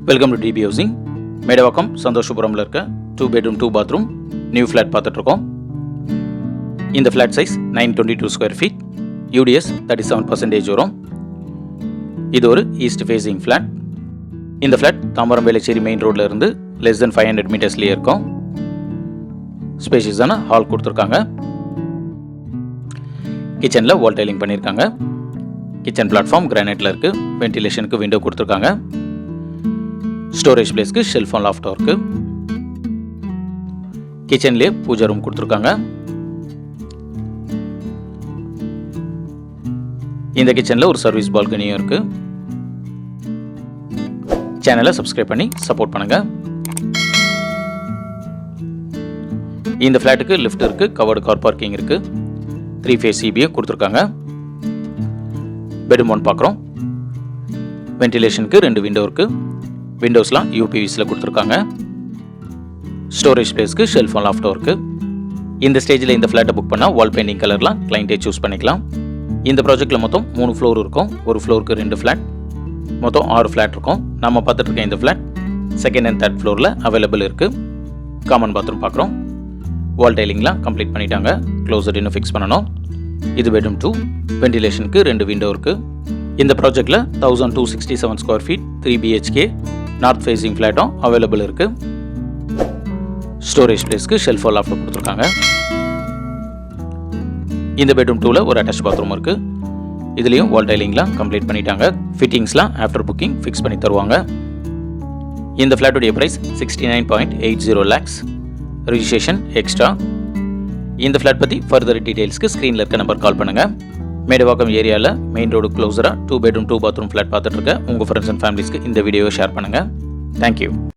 Welcome to DB housing. Medavakkam சந்தோஷபுரமில் இருக்க 2 bedroom 2 bathroom new flat பார்த்துட்ருக்கோம். இந்த flat size 922 square feet, UDS 37% வரும். இது ஒரு ஈஸ்ட் ஃபேஸிங் ஃப்ளாட். இந்த ஃப்ளாட் தாம்பரம் வேளச்சேரி மெயின் ரோடில் இருந்து less than 500 மீட்டர்ஸ்லேயே இருக்கும். ஸ்பேஷியஸான ஹால் கொடுத்துருக்காங்க. கிச்சனில் வால் டைலிங் பண்ணியிருக்காங்க. கிச்சன் பிளாட்ஃபார்ம் கிரானைட்டில் இருக்குது. வென்டிலேஷனுக்கு விண்டோ கொடுத்துருக்காங்க. ஸ்டோரேஜ் பிளேஸ்க்கு ஷெல்ஃபும் லாஃப்டும் இருக்குது. கிச்சன்லேயே பூஜா ரூம் கொடுத்துருக்காங்க. இந்த கிச்சனில் ஒரு சர்வீஸ் பால்கனியும் இருக்குது. சேனலை சப்ஸ்கிரைப் பண்ணி சப்போர்ட் பண்ணுங்கள். இந்த ஃப்ளாட்டுக்கு லிஃப்ட் இருக்குது, கவர்டு கார் பார்க்கிங் இருக்குது, 3 phase CBA கொடுத்துருக்காங்க. பெட்ரூம் 1 பார்க்குறோம். வென்டிலேஷனுக்கு 2 விண்டோ இருக்குது. விண்டோஸ்லாம் யூபிவிஸில் கொடுத்துருக்காங்க. ஸ்டோரேஜ் ஸ்பேஸ்க்கு ஷெல்ஃபும் லாஃப்டும் இருக்குது. இந்த ஸ்டேஜில் இந்த ஃப்ளாட்டை புக் பண்ணால் வால் பெயிண்டிங் கலர்லாம் கிளைண்ட்டே சூஸ் பண்ணிக்கலாம். இந்த ப்ராஜெக்ட்டில் மொத்தம் 3 ஃப்ளோர் இருக்கும். ஒரு ஃப்ளோருக்கு 2 ஃப்ளாட், மொத்தம் 6 ஃப்ளாட் இருக்கும். நம்ம பார்த்துட்டு இருக்க இந்த ஃப்ளாட் செகண்ட் அண்ட் தேர்ட் ஃப்ளோரில் அவைலபிள் இருக்குது. காமன் பாத்ரூம் பார்க்குறோம். வால் டைலிங்லாம் கம்ப்ளீட் பண்ணிட்டாங்க. க்ளோசர் இன்னும் ஃபிக்ஸ் பண்ணணும். இது பெட்ரூம் 2. வென்டிலேஷனுக்கு 2 விண்டோ இருக்குது. இந்த ப்ராஜெக்டில் 1267 square feet 3 BHK north facing ஃப்ளாட்டும் அவைலபிள் இருக்குது. ஸ்டோரேஜ் பிளேஸ்க்கு ஷெல்ஃபோ லாஃப்ட் கொடுத்துருக்காங்க. இந்த பெட்ரூம் 2ல் ஒரு அட்டாச் பாத்ரூம் இருக்குது. இதுலேயும் வால் டைலிங்லாம் கம்ப்ளீட் பண்ணிட்டாங்க. ஃபிட்டிங்ஸ்லாம் ஆஃப்டர் புக்கிங் ஃபிக்ஸ் பண்ணி தருவாங்க. இந்த ஃப்ளாட்டுடைய ப்ரைஸ் 69.80 lakhs. Registration extra. இந்த ஃப்ளாட் பற்றி ஃபர்தர் டீடைல்ஸ்க்கு ஸ்க்ரீனில் இருக்க நம்பர் கால் பண்ணுங்கள். மேடவாக்கம் ஏரியாவில் மெயின் ரோடு க்ளோஸராக 2 bedroom 2 bathroom ஃப்ளாட் பார்த்துட்டு இருக்க உங்கள் ஃப்ரெண்ட்ஸ் அண்ட் ஃபேமிலிஸ்க்கு இந்த வீடியோவை ஷேர் பண்ணுங்கள். தேங்க்யூ.